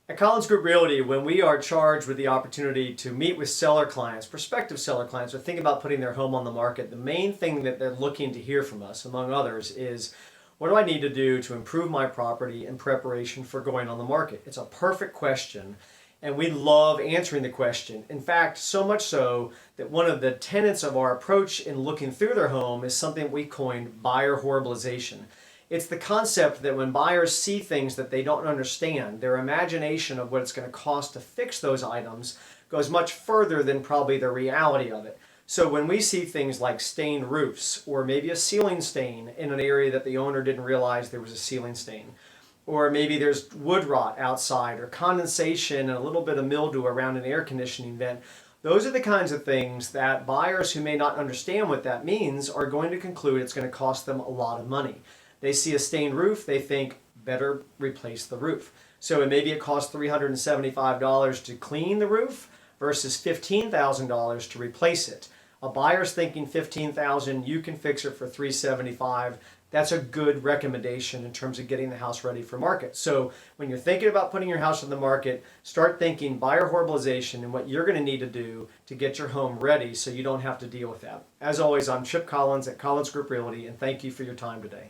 At Collins Group Realty, when we are charged with the opportunity to meet with seller clients, prospective seller clients, or think about putting their home on the market, the main thing that they're looking to hear from us, among others, is what do I need to do to improve my property in preparation for going on the market? It's a perfect question, and we love answering the question. In fact, so much so that one of the tenets of our approach in looking through their home is something we coined buyer horribilization. It's the concept that when buyers see things that they don't understand, their imagination of what it's going to cost to fix those items goes much further than probably the reality of it. So when we see things like stained roofs, or maybe a ceiling stain in an area that the owner didn't realize there was a ceiling stain, or maybe there's wood rot outside, or condensation and a little bit of mildew around an air conditioning vent, those are the kinds of things that buyers who may not understand what that means are going to conclude it's going to cost them a lot of money. They see a stained roof, they think, better replace the roof. So maybe it costs $375 to clean the roof versus $15,000 to replace it. A buyer's thinking $15,000, you can fix it for $375. That's a good recommendation in terms of getting the house ready for market. So when you're thinking about putting your house on the market, start thinking buyer horribilization and what you're going to need to do to get your home ready so you don't have to deal with that. As always, I'm Chip Collins at Collins Group Realty, and thank you for your time today.